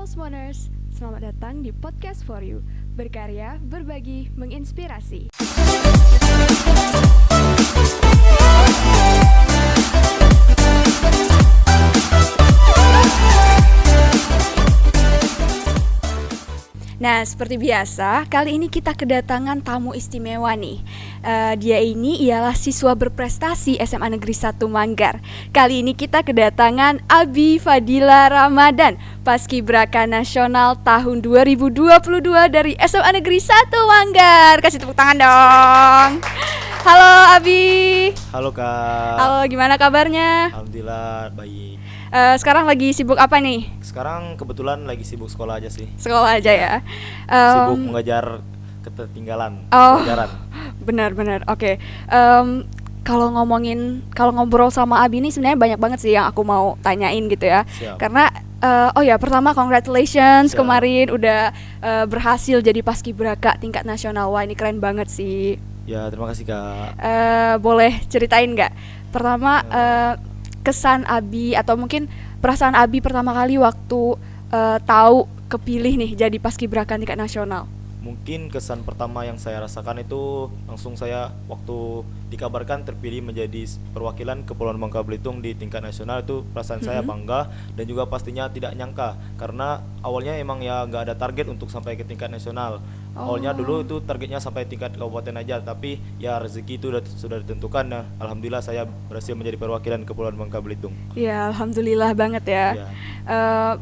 Halo Smoners, selamat datang di Podcast For You. Berkarya, berbagi, menginspirasi. Nah, seperti biasa, kali ini kita kedatangan tamu istimewa nih. Dia ini ialah siswa berprestasi SMA Negeri 1 Manggar. Kali ini kita kedatangan Abi Fadila Ramadan, Paskibraka Nasional tahun 2022 dari SMA Negeri 1 Manggar. Kasih tepuk tangan dong. Halo Abi. Halo Kak. Halo, gimana kabarnya? Alhamdulillah baik. Sekarang lagi sibuk apa nih? Sekarang kebetulan lagi sibuk sekolah aja sih. Sekolah aja ya. Sibuk mengejar ketertinggalan pelajaran. Benar-benar. Oke. Kalau ngobrol sama Abi ini sebenarnya banyak banget sih yang aku mau tanyain gitu ya. Siap. Karena pertama congratulations. Siap. Kemarin udah berhasil jadi paskibraka tingkat nasional. Wah, ini keren banget sih. Ya, terima kasih Kak. Boleh ceritain nggak? Pertama kesan Abi atau mungkin perasaan Abi pertama kali waktu tahu kepilih nih jadi paskibraka tingkat nasional. Mungkin kesan pertama yang saya rasakan itu langsung saya waktu dikabarkan terpilih menjadi perwakilan Kepulauan Bangka Belitung di tingkat nasional, itu perasaan saya bangga dan juga pastinya tidak nyangka karena awalnya emang ya nggak ada target untuk sampai ke tingkat nasional. Awalnya dulu itu targetnya sampai tingkat kabupaten aja, tapi ya rezeki itu sudah ditentukan. Nah, alhamdulillah saya berhasil menjadi perwakilan Kepulauan Bangka Belitung. Ya, alhamdulillah banget ya. Ya.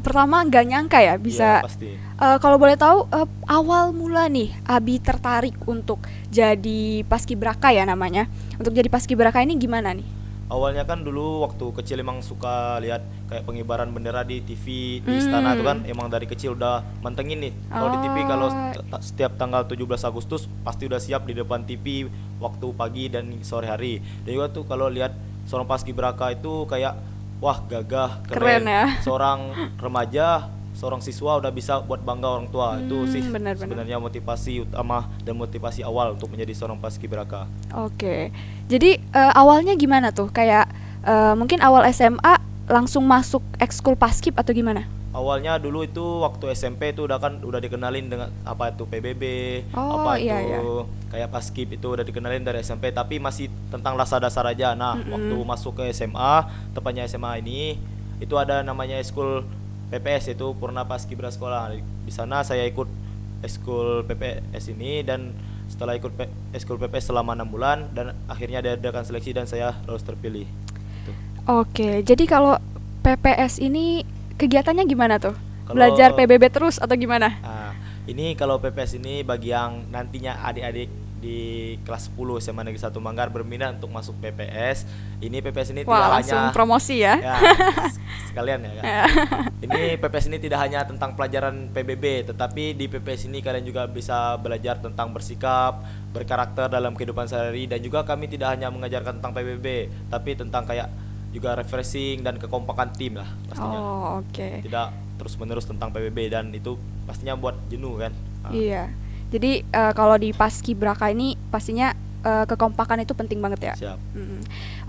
Pertama nggak nyangka ya bisa. Ya, pasti. Kalau boleh tahu awal mula nih Abi tertarik untuk jadi paskibraka ya namanya. Untuk jadi paskibraka ini gimana nih? Awalnya kan dulu waktu kecil emang suka lihat kayak pengibaran bendera di TV di istana tuh kan, emang dari kecil udah mantengin nih. Kalau di TV kalau setiap tanggal 17 Agustus pasti udah siap di depan TV waktu pagi dan sore hari. Dan juga tuh kalau lihat seorang paskibraka itu kayak wah gagah, keren ya. Seorang remaja, seorang siswa udah bisa buat bangga orang tua. Itu sih benar. sebenarnya motivasi utama dan motivasi awal untuk menjadi seorang paskibraka. Oke. Jadi awalnya gimana tuh? Kayak mungkin awal SMA langsung masuk ekskul paskib atau gimana? Awalnya dulu itu waktu SMP itu udah dikenalin dengan apa itu PBB, kayak paskib itu udah dikenalin dari SMP, tapi masih tentang dasar aja. Nah, waktu masuk ke SMA, tepatnya SMA ini itu ada namanya ekskul PPS, itu Purna Paskibra Sekolah. Di sana saya ikut ekskul PPS ini dan setelah ikut ekskul PPS selama 6 bulan dan akhirnya diadakan seleksi dan saya lolos terpilih. Oke, jadi kalau PPS ini kegiatannya gimana tuh? Kalau Belajar PBB terus atau gimana? Ini kalau PPS ini bagi yang nantinya adik-adik di kelas 10 SMA Negeri 1 Manggar berminat untuk masuk PPS. Ini PPS ini tidak langsung hanya promosi ya. Sekalian ya kan. Ini PPS ini tidak hanya tentang pelajaran PBB, tetapi di PPS ini kalian juga bisa belajar tentang bersikap, berkarakter dalam kehidupan sehari-hari, dan juga kami tidak hanya mengajarkan tentang PBB, tapi tentang kayak juga refreshing dan kekompakan tim lah pastinya. Oke. Tidak terus-menerus tentang PBB dan itu pastinya buat jenuh kan. Iya. Jadi kalau di paskibraka ini pastinya kekompakan itu penting banget ya. Siap.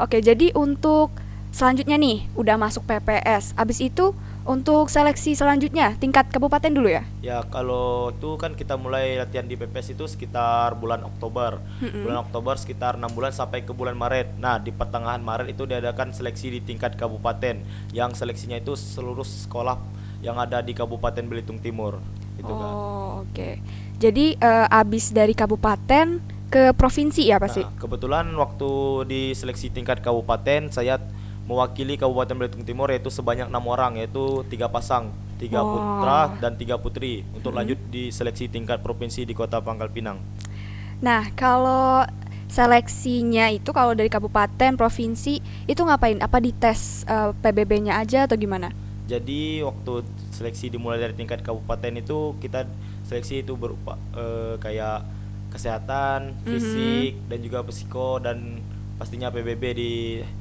Oke, jadi untuk selanjutnya nih udah masuk PPS. Abis itu untuk seleksi selanjutnya tingkat kabupaten dulu ya? Ya, kalau itu kan kita mulai latihan di PPS itu sekitar bulan Oktober. Bulan Oktober sekitar 6 bulan sampai ke bulan Maret. Nah, di pertengahan Maret itu diadakan seleksi di tingkat kabupaten. Yang seleksinya itu seluruh sekolah yang ada di Kabupaten Belitung Timur. Itu kan. Oke. Jadi abis dari kabupaten ke provinsi ya pasti? Nah, kebetulan waktu di seleksi tingkat kabupaten saya mewakili Kabupaten Belitung Timur yaitu sebanyak 6 orang, yaitu 3 pasang, 3 putra dan 3 putri untuk lanjut di seleksi tingkat provinsi di Kota Pangkal Pinang. Nah, kalau seleksinya itu kalau dari kabupaten, provinsi itu ngapain? Apa dites PBB-nya aja atau gimana? Jadi waktu seleksi dimulai dari tingkat kabupaten itu kita seleksi itu berupa kayak kesehatan, fisik dan juga psiko dan pastinya PBB di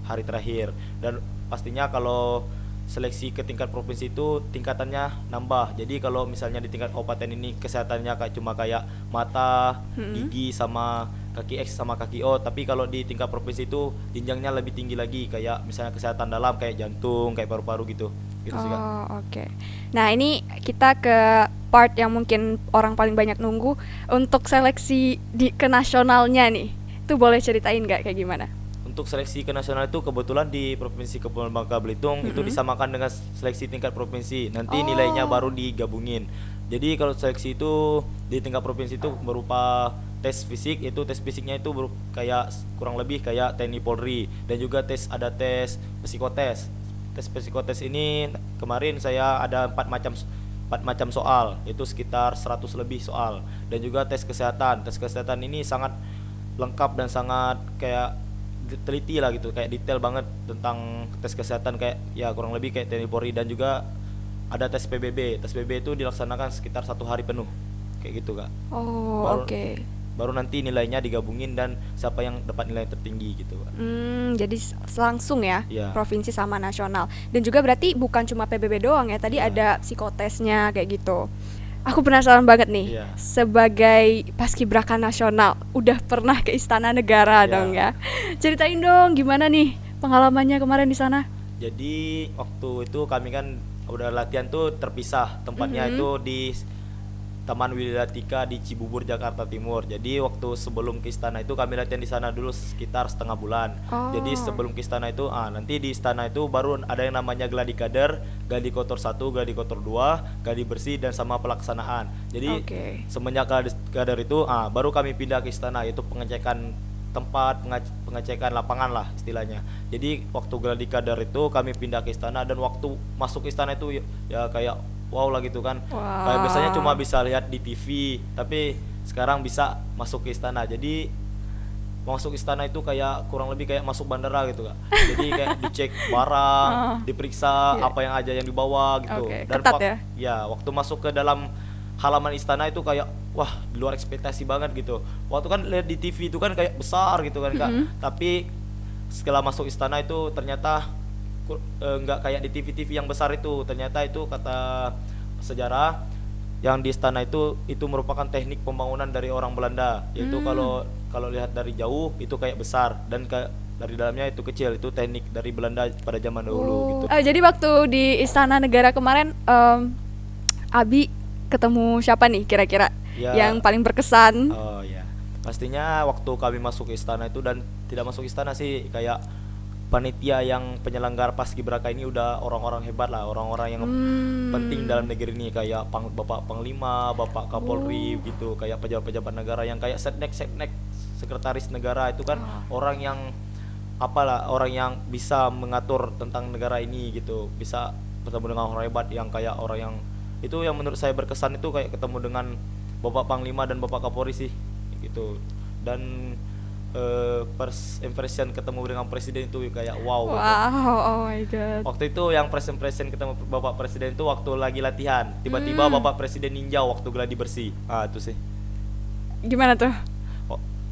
hari terakhir. Dan pastinya kalau seleksi ke tingkat provinsi itu tingkatannya nambah. Jadi kalau misalnya di tingkat kabupaten ini kesehatannya cuma kayak mata, gigi sama kaki X sama kaki O, tapi kalau di tingkat provinsi itu jenjangnya lebih tinggi lagi, kayak misalnya kesehatan dalam kayak jantung, kayak paru-paru gitu. gitu sih Kak. Oke. Nah, ini kita ke part yang mungkin orang paling banyak nunggu, untuk seleksi ke nasionalnya nih. Itu boleh ceritain nggak kayak gimana? Untuk seleksi ke nasional itu kebetulan di Provinsi Kepulauan Bangka Belitung itu disamakan dengan seleksi tingkat provinsi. Nanti nilainya baru digabungin. Jadi kalau seleksi itu di tingkat provinsi itu berupa tes fisik, itu tes fisiknya itu kayak kurang lebih kayak TNI Polri, dan juga ada tes psikotes. Tes psikotes ini kemarin saya ada 4 macam soal, itu sekitar 100 lebih soal, dan juga tes kesehatan. Tes kesehatan ini sangat lengkap dan sangat kayak teliti lah gitu, kayak detail banget tentang tes kesehatan, kayak ya kurang lebih kayak TNI Polri. Dan juga ada tes PBB. Tes PBB itu dilaksanakan sekitar 1 hari penuh, kayak gitu Kak. Oke. Baru nanti nilainya digabungin dan siapa yang dapat nilai tertinggi gitu Kak. Jadi langsung ya, Iya. provinsi sama nasional. Dan juga berarti bukan cuma PBB doang ya, tadi ada psikotesnya kayak gitu. Aku penasaran banget nih, Iya. sebagai paskibraka nasional, udah pernah ke Istana Negara Iya. dong ya. Ceritain dong gimana nih pengalamannya kemarin di sana. Jadi waktu itu kami kan udah latihan tuh terpisah tempatnya, itu di Taman Wilatika di Cibubur, Jakarta Timur. Jadi waktu sebelum ke istana itu kami latihan di sana dulu sekitar setengah bulan. Jadi sebelum ke istana itu nanti di istana itu baru ada yang namanya gladi kader, gladi kotor 1, gladi kotor 2, gladi bersih, dan sama pelaksanaan. Jadi semenjak gladi kader itu baru kami pindah ke istana, yaitu pengecekan tempat, pengecekan lapangan lah istilahnya. Jadi waktu gladi kader itu kami pindah ke istana, dan waktu masuk istana itu ya kayak wow lah gitu kan. Kayak biasanya cuma bisa lihat di TV, tapi sekarang bisa masuk ke istana. Jadi masuk istana itu kayak kurang lebih kayak masuk bandara gitu Kak. Jadi kayak dicek barang, diperiksa apa yang aja yang dibawa gitu. Dan ketat ya waktu masuk ke dalam halaman istana itu kayak wah, di luar ekspektasi banget gitu. Waktu kan lihat di TV itu kan kayak besar gitu kan Kak. Tapi setelah masuk istana itu ternyata nggak kayak di TV-TV yang besar itu. Ternyata itu kata sejarah yang di istana itu merupakan teknik pembangunan dari orang Belanda. Yaitu kalau lihat dari jauh itu kayak besar, dan dari dalamnya itu kecil. Itu teknik dari Belanda pada zaman dahulu gitu. Jadi waktu di Istana Negara kemarin, Abi ketemu siapa nih kira-kira yang paling berkesan? Oh ya, pastinya waktu kami masuk ke istana itu, dan tidak masuk istana sih, kayak panitia yang penyelenggara paskibraka ini udah orang-orang hebat lah, orang-orang yang penting dalam negeri ini, kayak Bapak Panglima, Bapak Kapolri gitu, kayak pejabat-pejabat negara yang kayak setnek, sekretaris negara itu kan orang yang orang yang bisa mengatur tentang negara ini gitu, bisa bertemu dengan orang hebat yang kayak orang yang itu yang menurut saya berkesan itu kayak ketemu dengan Bapak Panglima dan Bapak Kapolri sih gitu. Dan first impression ketemu dengan presiden itu kayak wow gitu. Oh my god. Waktu itu yang first impression ketemu Bapak Presiden itu waktu lagi latihan, tiba-tiba Bapak Presiden ninjau waktu gladi bersih. Itu sih. Gimana tuh?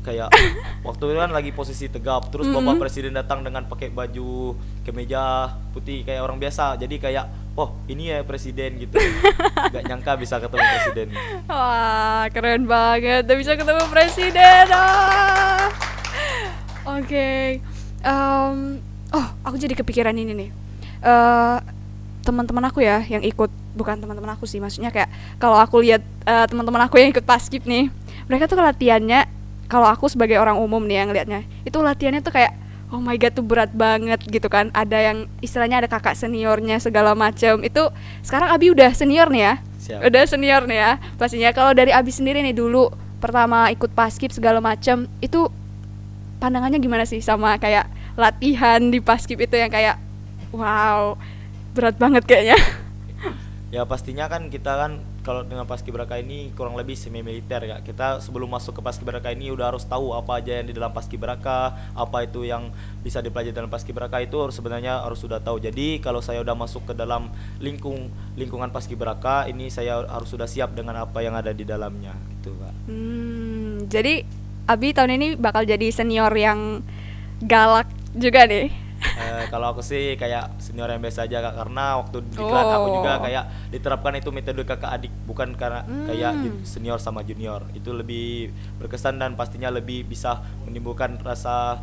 Kayak waktu itu kan lagi posisi tegap, terus Bapak Presiden datang dengan pakai baju kemeja putih kayak orang biasa. Jadi kayak oh, ini ya presiden gitu. Gak nyangka bisa ketemu presiden. Wah, keren banget udah bisa ketemu presiden. Oke. Aku jadi kepikiran ini nih. Teman-teman aku ya yang ikut, bukan teman-teman aku sih, maksudnya kayak kalau aku lihat teman-teman aku yang ikut paskib nih, mereka tuh latihannya, kalau aku sebagai orang umum nih yang liatnya, itu latihannya tuh kayak oh my god tuh berat banget gitu kan. Ada yang istilahnya ada kakak seniornya segala macam. Itu sekarang Abi udah senior nih ya. Siap. Udah senior nih ya. Pastinya kalau dari Abi sendiri nih, dulu pertama ikut paskib segala macam, itu pandangannya gimana sih sama kayak latihan di paskib itu yang kayak wow, berat banget kayaknya. Ya pastinya kan kita kan kalau dengan paskibraka ini kurang lebih semi militer ya. Kita sebelum masuk ke paskibraka ini udah harus tahu apa aja yang di dalam paskibraka, apa itu yang bisa dipelajari dalam paskibraka, itu sebenarnya harus sudah tahu. Jadi kalau saya udah masuk ke dalam lingkungan paskibraka ini, saya harus sudah siap dengan apa yang ada di dalamnya gitu Kak. Jadi Abi tahun ini bakal jadi senior yang galak juga nih. Kalau aku sih kayak senior yang biasa aja Kak, karena waktu di kelas aku juga kayak diterapkan itu metode kakak adik, bukan karena kayak senior sama junior. Itu lebih berkesan dan pastinya lebih bisa menimbulkan rasa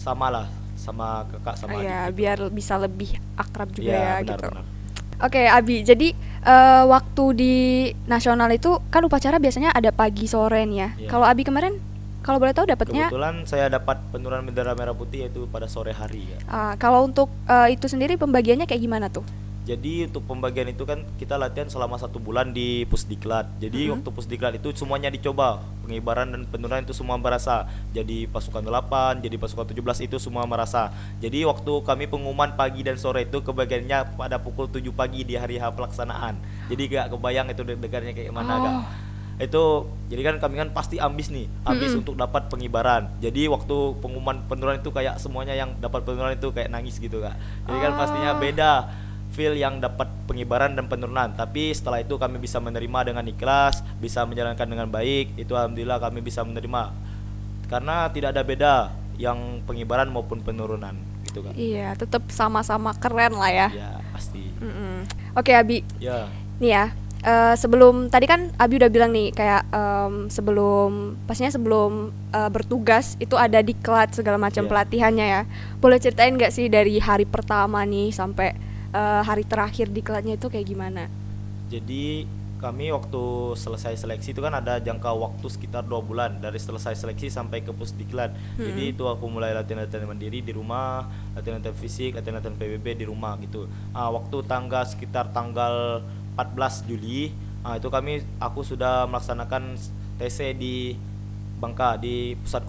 sama lah sama kakak sama adik gitu. Biar bisa lebih akrab juga ya benar, gitu. Benar. Oke, Abi. Jadi waktu di nasional itu kan upacara biasanya ada pagi sore nih ya. Iya. Kalau Abi kemarin, kalau boleh tahu dapatnya? Kebetulan saya dapat penurunan bendera merah putih yaitu pada sore hari ya. Kalau untuk itu sendiri pembagiannya kayak gimana tuh? Jadi untuk pembagian itu kan kita latihan selama 1 bulan di Pusdiklat. Jadi waktu Pusdiklat itu semuanya dicoba, pengibaran dan penurunan itu semua merasa. Jadi pasukan 8, jadi pasukan 17 itu semua merasa. Jadi waktu kami pengumuman pagi dan sore itu kebagiannya pada pukul 7 pagi di hari H pelaksanaan. Jadi gak kebayang itu deg-degannya kayak mana gak. Itu jadi kan kami kan pasti ambis untuk dapat pengibaran. Jadi waktu pengumuman penurunan itu kayak semuanya yang dapat penurunan itu kayak nangis gitu kak. Jadi kan pastinya beda feel yang dapat pengibaran dan penurunan. Tapi setelah itu kami bisa menerima dengan ikhlas, bisa menjalankan dengan baik. Itu alhamdulillah kami bisa menerima karena tidak ada beda yang pengibaran maupun penurunan gitu kan. Iya, tetap sama-sama keren lah ya. Ya pasti. Oke Abi. Ya. Nih ya, sebelum tadi kan Abi udah bilang nih kayak pastinya sebelum bertugas itu ada diklat segala macam pelatihannya ya. Boleh ceritain nggak sih dari hari pertama nih sampai hari terakhir diklatnya itu kayak gimana? Jadi kami waktu selesai seleksi itu kan ada jangka waktu sekitar 2 bulan dari selesai seleksi sampai ke Pusdiklat. Jadi itu aku mulai latihan-latihan mandiri di rumah, latihan-latihan fisik, latihan-latihan PBB di rumah gitu. Waktu sekitar tanggal 14 Juli itu aku sudah melaksanakan TC di Bangka di pusat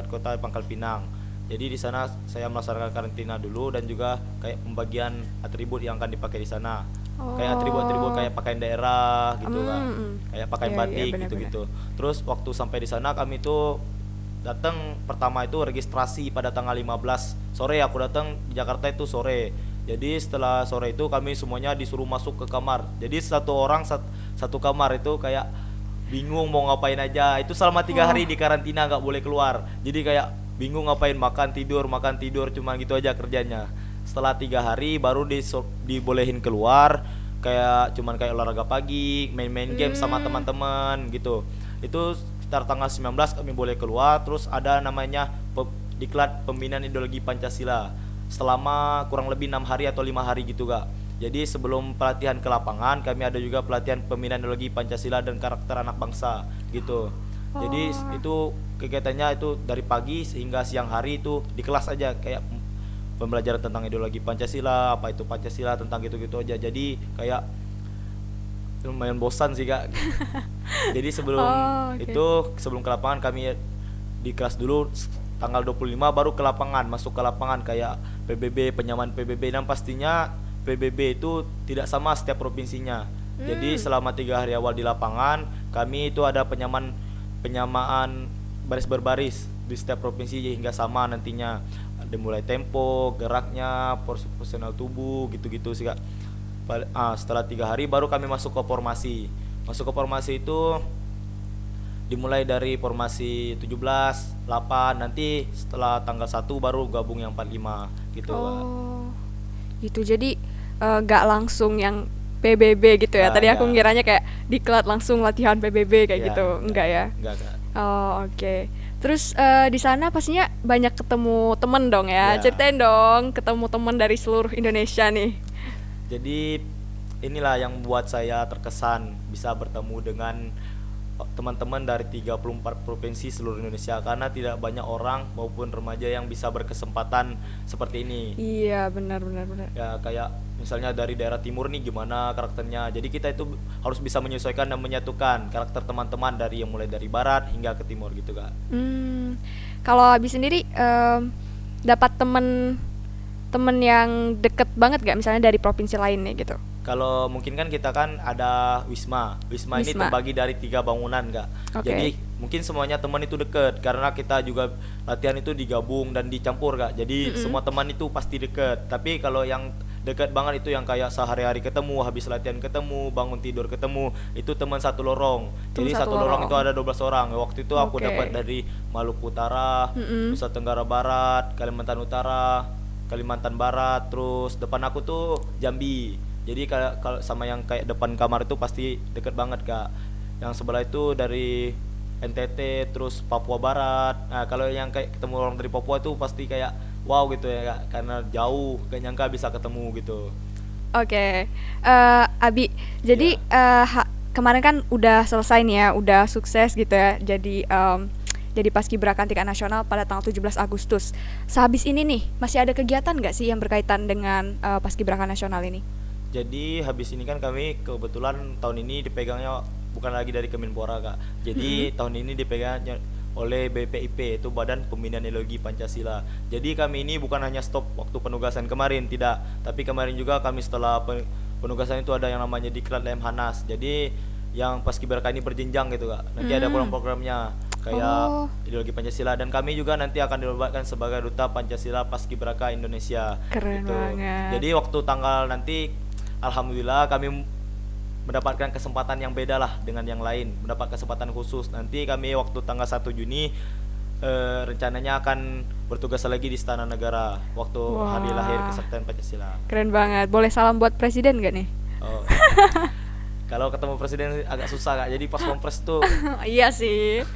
kota Pangkal Pinang. Jadi di sana saya melaksanakan karantina dulu dan juga kayak pembagian atribut yang akan dipakai di sana. Kayak atribut-atribut kayak pakaian daerah gitu kan. Kayak pakaian batik gitu-gitu. Terus waktu sampai di sana kami tuh datang pertama itu registrasi pada tanggal 15 sore. Aku datang di Jakarta itu sore. Jadi setelah sore itu kami semuanya disuruh masuk ke kamar. Jadi satu orang satu kamar itu kayak bingung mau ngapain aja. Itu selama 3 hari di karantina nggak boleh keluar. Jadi kayak bingung ngapain, makan tidur cuma gitu aja kerjanya. Setelah 3 hari baru dibolehin keluar, kayak olahraga pagi, main-main game sama teman-teman gitu. Itu sekitar tanggal 19 kami boleh keluar. Terus ada namanya diklat pembinaan ideologi Pancasila selama kurang lebih 6 hari atau 5 hari gitu kak. Jadi sebelum pelatihan ke lapangan kami ada juga pelatihan pembinaan ideologi Pancasila dan karakter anak bangsa gitu. Jadi itu kegiatannya itu dari pagi sehingga siang hari itu di kelas aja kayak pembelajaran tentang ideologi Pancasila, apa itu Pancasila, tentang gitu-gitu aja. Jadi kayak lumayan bosan sih kak. Jadi sebelum sebelum ke lapangan kami di kelas dulu tanggal 25 baru ke lapangan, masuk ke lapangan kayak PBB, penyamaan PBB. Dan pastinya PBB itu tidak sama setiap provinsinya. Jadi selama 3 hari awal di lapangan kami itu ada penyamaan baris berbaris di setiap provinsi hingga sama nantinya. Ada mulai tempo, geraknya, proporsional tubuh gitu-gitu sih kak. Setelah 3 hari baru kami masuk ke formasi. Masuk ke formasi itu dimulai dari formasi 17, 8, nanti setelah tanggal 1 baru gabung yang 45 gitu kak. Gitu, jadi gak langsung yang PBB gitu ya. Tadi aku ngiranya kayak diklat langsung latihan PBB kayak gitu. Enggak ya? Enggak kak. Oke. Terus di sana pastinya banyak ketemu temen dong ya. Ceritain dong ketemu temen dari seluruh Indonesia nih. Jadi inilah yang buat saya terkesan bisa bertemu dengan teman-teman dari 34 provinsi seluruh Indonesia, karena tidak banyak orang maupun remaja yang bisa berkesempatan seperti ini. Iya, benar. Ya kayak misalnya dari daerah timur nih gimana karakternya. Jadi kita itu harus bisa menyesuaikan dan menyatukan karakter teman-teman dari yang mulai dari barat hingga ke timur gitu kak. Kalau Abi sendiri dapat temen yang deket banget gak misalnya dari provinsi lain nih gitu? Kalau mungkin kan kita kan ada Wisma ini terbagi dari 3 bangunan kak. Jadi mungkin semuanya teman itu deket karena kita juga latihan itu digabung dan dicampur kak. Jadi semua teman itu pasti deket. Tapi kalau yang deket banget itu yang kayak sehari-hari ketemu, habis latihan ketemu, bangun tidur ketemu, itu teman satu lorong. Jadi satu lorong itu ada 12 orang. Waktu itu aku dapat dari Maluku Utara, Nusa Tenggara Barat, Kalimantan Utara, Kalimantan Barat, terus depan aku tuh Jambi. Jadi kalau sama yang kayak depan kamar itu pasti deket banget kak. Yang sebelah itu dari NTT, terus Papua Barat. Nah kalau yang kayak ketemu orang dari Papua itu pasti kayak wow gitu ya kak, karena jauh, gak nyangka bisa ketemu gitu. Oke, Abi, jadi kemarin kan udah selesai nih ya, udah sukses gitu ya, jadi paskibraka tingkat nasional pada tanggal 17 Agustus. Sehabis ini nih, masih ada kegiatan nggak sih yang berkaitan dengan paskibraka nasional ini? Jadi habis ini kan kami kebetulan tahun ini dipegangnya bukan lagi dari Kemenpora Kak. Jadi tahun ini dipegangnya oleh BPIP, itu Badan Pembinaan Ideologi Pancasila. Jadi kami ini bukan hanya stop waktu penugasan kemarin, tidak, tapi kemarin juga kami setelah penugasan itu ada yang namanya Diklat Lemhanas. Jadi yang paskibraka ini berjenjang gitu Kak. Nanti ada program-programnya kayak ideologi Pancasila, dan kami juga nanti akan dinobatkan sebagai duta Pancasila Paskibraka Indonesia. Keren gitu. banget. Jadi waktu tanggal nanti alhamdulillah kami mendapatkan kesempatan yang beda lah dengan yang lain, mendapat kesempatan khusus. Nanti kami waktu tanggal 1 Juni rencananya akan bertugas lagi di Istana Negara waktu hari lahir kesaktian Pancasila. Keren banget. Boleh salam buat presiden gak nih? Oh. Kalau ketemu presiden agak susah Kak. Jadi pas kompres tuh Iya sih.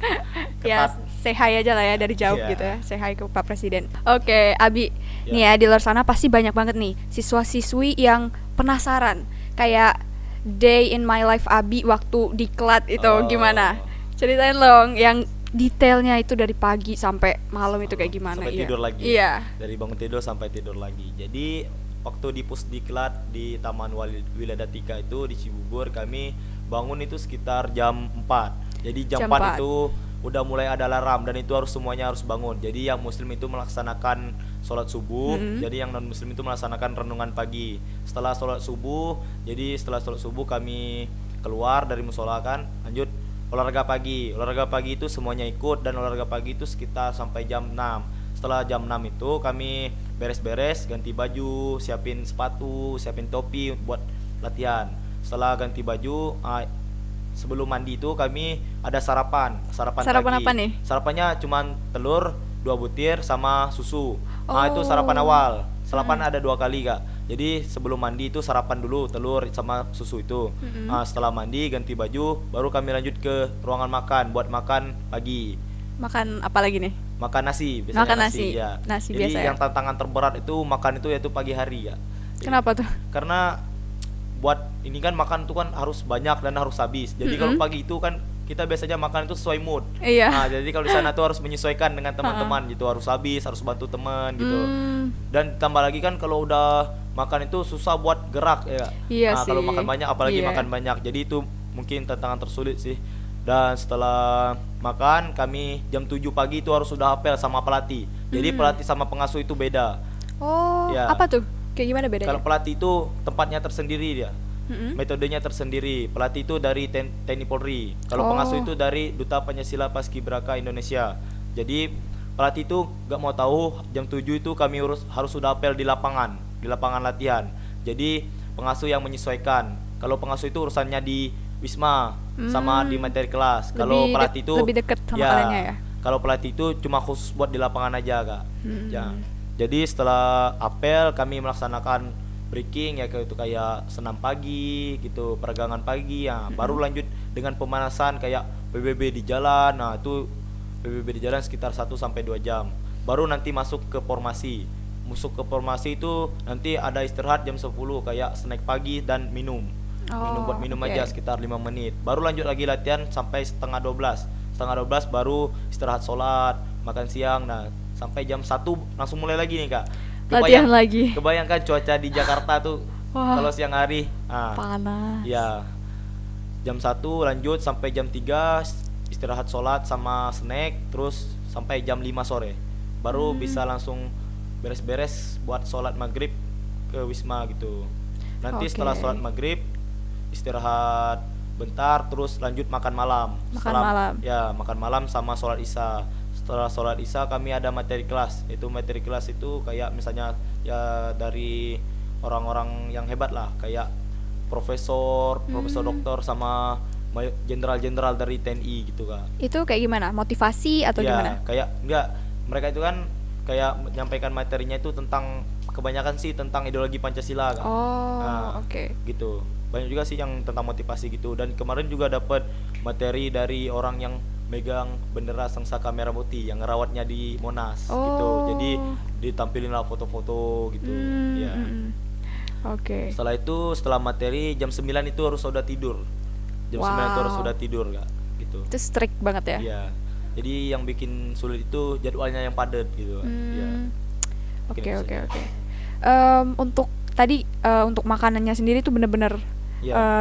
Ya, say hi aja lah ya dari jauh gitu ya. Say hi ke Pak Presiden. Oke, Abi. Nih ya, di luar sana pasti banyak banget nih siswa-siswi yang penasaran kayak day in my life Abi waktu diklat itu gimana? Ceritain dong yang detailnya itu dari pagi sampai malam itu kayak gimana? Sampai tidur lagi. Iya. Dari bangun tidur sampai tidur lagi. Jadi waktu di Pusdiklat di Taman Wiladatika itu di Cibubur, kami bangun itu sekitar jam 4. Jadi jam 4 itu udah mulai ada alarm, dan itu harus semuanya harus bangun. Jadi yang muslim itu melaksanakan sholat subuh, jadi yang non muslim itu melaksanakan renungan pagi. Setelah sholat subuh, kami keluar dari musola kan, lanjut olahraga pagi. Olahraga pagi itu semuanya ikut, dan olahraga pagi itu sekitar sampai jam 6. Setelah jam 6 itu kami beres-beres, ganti baju, siapin sepatu, siapin topi buat latihan. Setelah ganti baju, sebelum mandi itu kami ada sarapan pagi. Apa nih? Sarapannya cuman telur 2 butir sama susu. Itu sarapan awal. Sarapan ada 2 kali Kak. Jadi sebelum mandi itu sarapan dulu, telur sama susu itu. Setelah mandi ganti baju, baru kami lanjut ke ruangan makan buat makan pagi. Makan apa lagi nih? Makan nasi, biasanya makan nasi ya. Nasi jadi biasa yang tantangan terberat itu makan itu yaitu pagi hari ya. Kenapa tuh? Karena buat ini kan makan tuh kan harus banyak dan harus habis. Jadi kalau pagi itu kan kita biasanya makan itu sesuai mood. Iya. Jadi kalau di sana tuh harus menyesuaikan dengan teman-teman gitu, harus habis, harus bantu teman gitu. Dan tambah lagi kan kalau udah makan itu susah buat gerak ya. Iya sih. Kalau makan banyak, apalagi makan banyak. Jadi itu mungkin tantangan tersulit sih. Dan setelah makan, kami jam 7 pagi itu harus sudah apel sama pelatih. Jadi pelatih sama pengasuh itu beda. Apa tuh? Kayak gimana bedanya? Kalau pelatih itu tempatnya tersendiri dia. Metodenya tersendiri. Pelatih itu dari TNI Polri. Kalau pengasuh itu dari Duta Pancasila Paskibraka Indonesia. Jadi pelatih itu gak mau tahu jam 7 itu kami harus sudah apel di lapangan latihan. Jadi pengasuh yang menyesuaikan. Kalau pengasuh itu urusannya di Wisma sama di materi kelas. Kalau pelatih itu lebih dekat sama kaliannya ya. Kalau pelatih itu cuma khusus buat di lapangan aja Kak. Jadi setelah apel kami melaksanakan breaking ya, kayak senam pagi gitu, peregangan pagi ya. Baru lanjut dengan pemanasan kayak PBB di jalan. Nah, itu PBB di jalan sekitar 1 sampai 2 jam. Baru nanti masuk ke formasi. Masuk ke formasi itu nanti ada istirahat jam 10 kayak snack pagi dan minum. Minum aja sekitar 5 menit. Baru lanjut lagi latihan sampai setengah 12. Setengah 12 baru istirahat sholat, makan siang. Nah, sampai jam 1 langsung mulai lagi nih Kak. Latihan lagi. Kebayangkan cuaca di Jakarta tuh kalau siang hari panas. Ya. Jam 1 lanjut sampai jam 3 istirahat sholat sama snack, terus sampai jam 5 sore. Baru bisa langsung beres-beres buat sholat maghrib ke Wisma gitu. Nanti setelah sholat maghrib istirahat bentar, terus lanjut makan malam. Ya, makan malam sama sholat isya. Setelah sholat isya kami ada materi kelas. Materi kelas itu kayak misalnya ya dari orang-orang yang hebat lah, kayak profesor doktor sama jenderal-jenderal dari TNI gitu Kak. Itu kayak gimana? Motivasi atau gimana? Kayak mereka itu kan kayak menyampaikan materinya itu tentang, kebanyakan sih tentang ideologi Pancasila Kak. Gitu. Banyak juga sih yang tentang motivasi gitu. Dan kemarin juga dapat materi dari orang yang megang bendera Sangsaka Merah Putih yang ngerawatnya di Monas gitu. Jadi ditampilin lah foto-foto gitu. Oke. Setelah itu, setelah materi jam 9 itu harus sudah tidur. Jam 9 itu harus sudah tidur Kak, gitu. Itu strict banget ya? Iya. Jadi yang bikin sulit itu jadwalnya yang padat gitu. Iya. Oke. Untuk tadi untuk makanannya sendiri tuh bener-bener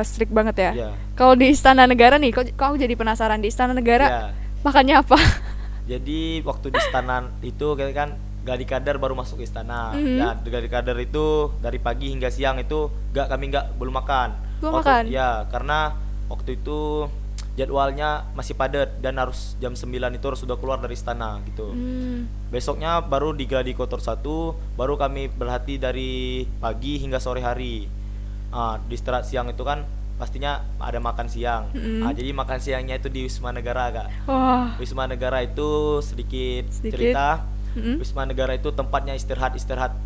strict banget ya. Kalau di Istana Negara nih, kok aku jadi penasaran, di Istana Negara makannya apa? Jadi waktu di istana itu kan Gali Kadar baru masuk istana. Ya, Gali Kadar itu dari pagi hingga siang itu kami belum makan. Belum makan? Ya, karena waktu itu jadwalnya masih padat dan harus jam 9 itu harus sudah keluar dari istana gitu. Besoknya baru di Gladi Kotor 1 baru kami berhenti dari pagi hingga sore hari. Di istirahat siang itu kan pastinya ada makan siang. Jadi makan siangnya itu di Wisma Negara Kak. Wisma Negara itu sedikit cerita. Wisma Negara itu tempatnya istirahat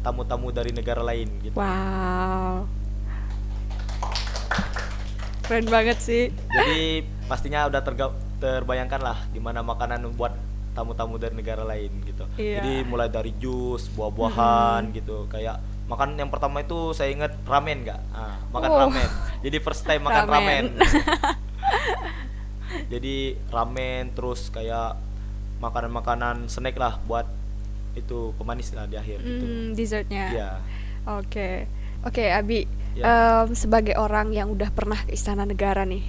tamu-tamu dari negara lain gitu. Wow, keren banget sih. Jadi pastinya udah terbayangkan lah gimana makanan buat tamu-tamu dari negara lain gitu. Jadi mulai dari jus, buah-buahan gitu. Kayak makan yang pertama itu saya ingat ramen Kak. Makan ramen. Jadi first time makan ramen. Jadi ramen, terus kayak makanan-makanan snack lah buat itu pemanis lah di akhir gitu. Dessertnya. Iya. Oke, Abi. Sebagai orang yang udah pernah ke Istana Negara nih,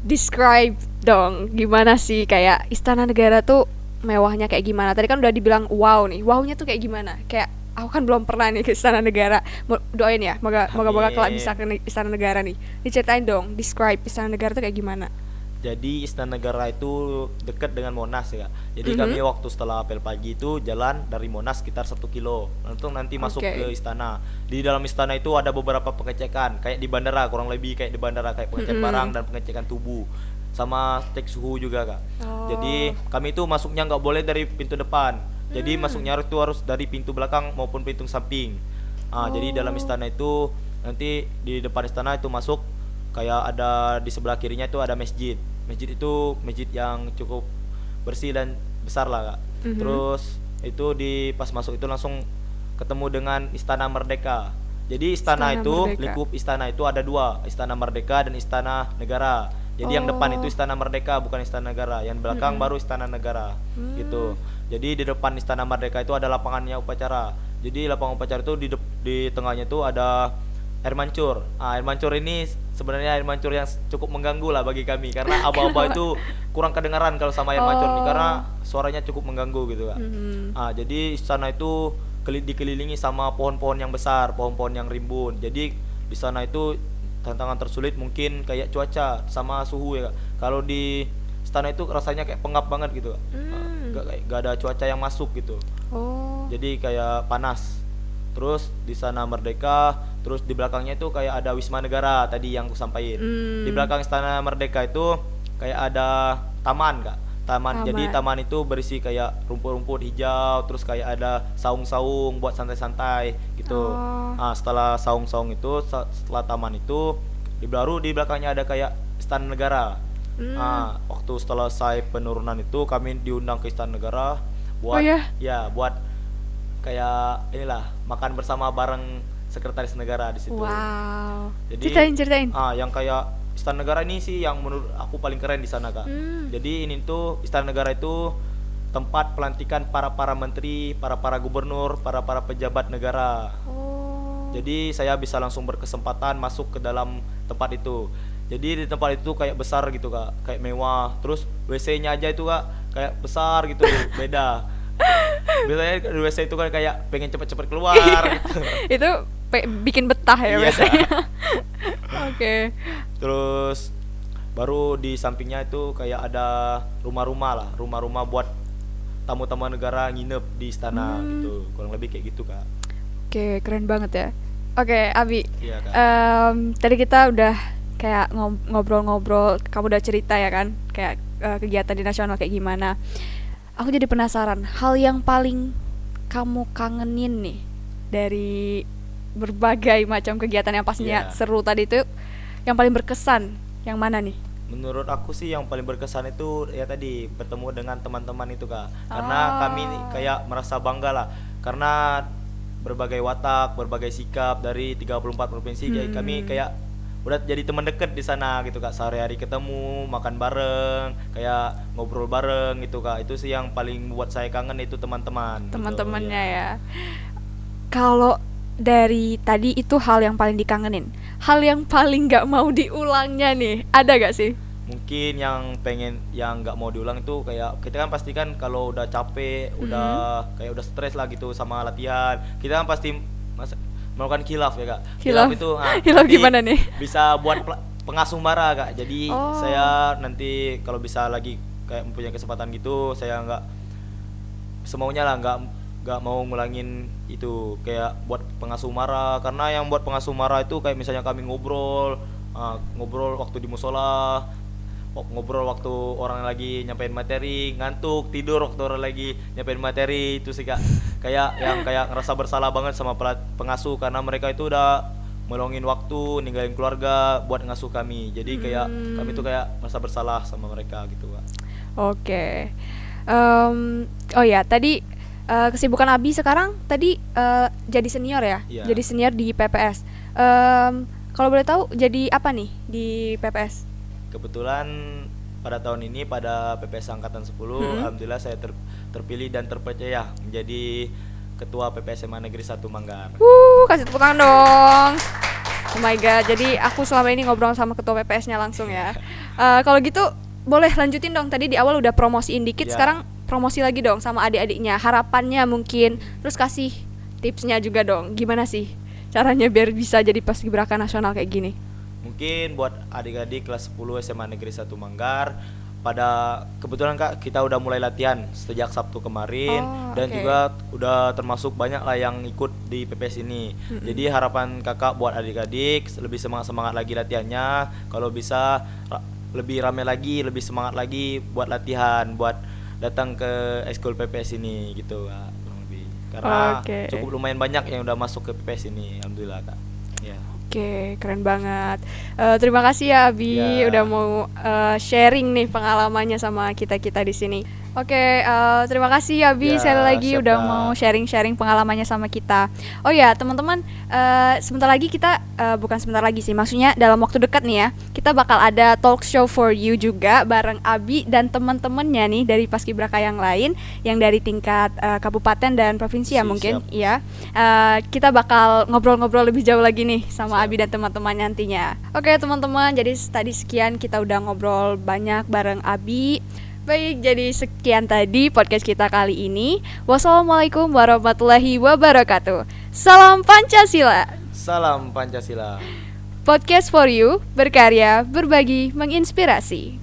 describe dong gimana sih kayak Istana Negara tuh mewahnya kayak gimana? Tadi kan udah dibilang wow nih, wownya tuh kayak gimana? Kayak aku kan belum pernah nih ke Istana Negara. Doain ya, moga kelak bisa ke Istana Negara nih. Diceritain dong, describe Istana Negara tuh kayak gimana? Jadi Istana Negara itu dekat dengan Monas ya. Jadi kami waktu setelah apel pagi itu jalan dari Monas sekitar 1 kilo untuk nanti masuk ke istana. Di dalam istana itu ada beberapa pengecekan kayak di bandara, kurang lebih kayak di bandara, kayak pengecekan barang dan pengecekan tubuh sama cek suhu juga Kak. Jadi kami itu masuknya nggak boleh dari pintu depan. Jadi masuknya itu harus dari pintu belakang maupun pintu samping. Jadi dalam istana itu nanti di depan istana itu masuk kayak ada di sebelah kirinya itu ada masjid. Masjid itu masjid yang cukup bersih dan besar lah Kak. Terus itu di pas masuk itu langsung ketemu dengan Istana Merdeka. Jadi istana itu Merdeka. Lingkup istana itu ada 2, Istana Merdeka dan Istana Negara. Jadi yang depan itu Istana Merdeka bukan Istana Negara, yang belakang baru Istana Negara gitu. Jadi di depan Istana Merdeka itu ada lapangannya upacara. Jadi lapangan upacara itu di tengahnya itu ada air mancur. Air mancur ini sebenarnya air mancur yang cukup mengganggu lah bagi kami karena aba-aba itu kurang kedengaran kalau sama air mancur nih karena suaranya cukup mengganggu gitu Kak. Jadi sana itu dikelilingi sama pohon-pohon yang besar, pohon-pohon yang rimbun. Jadi di sana itu tantangan tersulit mungkin kayak cuaca sama suhu ya Kak. Kalau di istana itu rasanya kayak pengap banget gitu Kak. Gak ada cuaca yang masuk gitu. Jadi kayak panas. Terus di sana Merdeka, terus di belakangnya itu kayak ada Wisma Negara tadi yang aku sampaikan. Di belakang Istana Merdeka itu kayak ada taman Kak. Taman. Jadi taman itu berisi kayak rumput-rumput hijau, terus kayak ada saung-saung buat santai-santai gitu. Setelah saung-saung itu, setelah taman itu baru di belakangnya ada kayak Istana Negara. Waktu setelah selesai penurunan itu kami diundang ke Istana Negara buat buat kayak inilah makan bersama bareng sekretaris negara di situ. Wow. Jadi ceritain. Yang kayak Istana Negara ini sih yang menurut aku paling keren di sana Kak. Jadi ini tuh Istana Negara itu tempat pelantikan para menteri, para gubernur, para pejabat negara. Jadi saya bisa langsung berkesempatan masuk ke dalam tempat itu. Jadi di tempat itu kayak besar gitu Kak, kayak mewah. Terus WC-nya aja itu Kak kayak besar gitu, beda. Biasanya di WC itu kan kayak pengen cepet-cepet keluar gitu. Itu bikin betah ya biasanya. Oke. Terus baru di sampingnya itu kayak ada rumah-rumah buat tamu-tamu negara nginep di istana gitu. Kurang lebih kayak gitu Kak. Oke, keren banget ya. Oke, Abi. Iya, Kak. Tadi kita udah kayak ngobrol-ngobrol, kamu udah cerita ya kan, kayak kegiatan di nasional kayak gimana. Aku jadi penasaran, hal yang paling kamu kangenin nih dari berbagai macam kegiatan yang pastinya seru tadi itu, yang paling berkesan yang mana nih? Menurut aku sih yang paling berkesan itu ya tadi bertemu dengan teman-teman itu Kak. Karena kami kayak merasa bangga lah. Karena berbagai watak, berbagai sikap dari 34 provinsi. Jadi kami kayak udah jadi teman dekat di sana gitu Kak. Sehari-hari ketemu, makan bareng, kayak ngobrol bareng gitu Kak. Itu sih yang paling buat saya kangen, itu teman-teman. Teman-temannya gitu, ya. Kalau dari tadi itu hal yang paling dikangenin, hal yang paling nggak mau diulangnya nih, ada gak sih? Mungkin yang nggak mau diulang itu kayak kita kan pasti kan kalau udah capek, udah kayak udah stres lah gitu sama latihan, kita kan pasti melakukan khilaf ya Kak. Khilaf Itu khilaf gimana nih? bisa buat pengasuh marah Kak. Jadi saya nanti kalau bisa lagi kayak mempunyai kesempatan gitu, saya nggak semaunya lah, nggak mau ngulangin itu kayak buat pengasuh marah. Karena yang buat pengasuh marah itu kayak misalnya kami ngobrol waktu di musola, ngobrol waktu orang lagi nyampein materi, ngantuk tidur waktu orang lagi nyampein materi. Itu sih Kak, kayak ngerasa bersalah banget sama pengasuh, karena mereka itu udah meluangin waktu, ninggalin keluarga buat ngasuh kami. Jadi kayak kami tuh kayak merasa bersalah sama mereka gitu Kak. Oke. Oh ya, tadi kesibukan Abi sekarang tadi jadi senior ya? Iya. Jadi senior di PPS. Kalau boleh tahu jadi apa nih di PPS? Kebetulan pada tahun ini pada PPS Angkatan 10 alhamdulillah saya terpilih dan terpercaya menjadi Ketua PPS SMA Negeri 1 Manggar. Kasih tepuk tangan dong. Oh my god, jadi aku selama ini ngobrol sama Ketua PPS-nya langsung ya. Kalau gitu boleh lanjutin dong, tadi di awal udah promosiin dikit, sekarang promosi lagi dong sama adik-adiknya, harapannya mungkin, terus kasih tipsnya juga dong, gimana sih caranya biar bisa jadi paskibraka nasional kayak gini. Mungkin buat adik-adik kelas 10 SMA Negeri 1 Manggar, pada kebetulan Kak kita udah mulai latihan sejak Sabtu kemarin, dan juga udah termasuk banyak lah yang ikut di PPS ini. Jadi harapan Kakak buat adik-adik lebih semangat lagi latihannya, kalau bisa lebih rame lagi, lebih semangat lagi buat latihan, buat datang ke ekskul PPS ini gitu Kak, kurang lebih. Karena cukup lumayan banyak yang udah masuk ke PPS ini, alhamdulillah Kak. Ya. Oke, keren banget. Terima kasih ya Abi udah mau sharing nih pengalamannya sama kita di sini. Oke, terima kasih ya Abi sekali lagi udah mau sharing pengalamannya sama kita. Oh ya teman-teman, sebentar lagi kita bukan sebentar lagi sih, maksudnya dalam waktu dekat nih ya, kita bakal ada talk show for you juga bareng Abi dan teman-temannya nih dari paskibraka yang lain, yang dari tingkat kabupaten dan provinsi ya mungkin. Iya. Kita bakal ngobrol-ngobrol lebih jauh lagi nih sama Abi dan teman-teman nantinya. Oke teman-teman, jadi tadi sekian kita udah ngobrol banyak bareng Abi. Baik, jadi sekian tadi podcast kita kali ini. Wassalamualaikum warahmatullahi wabarakatuh. Salam Pancasila. Salam Pancasila. Podcast for you, berkarya, berbagi, menginspirasi.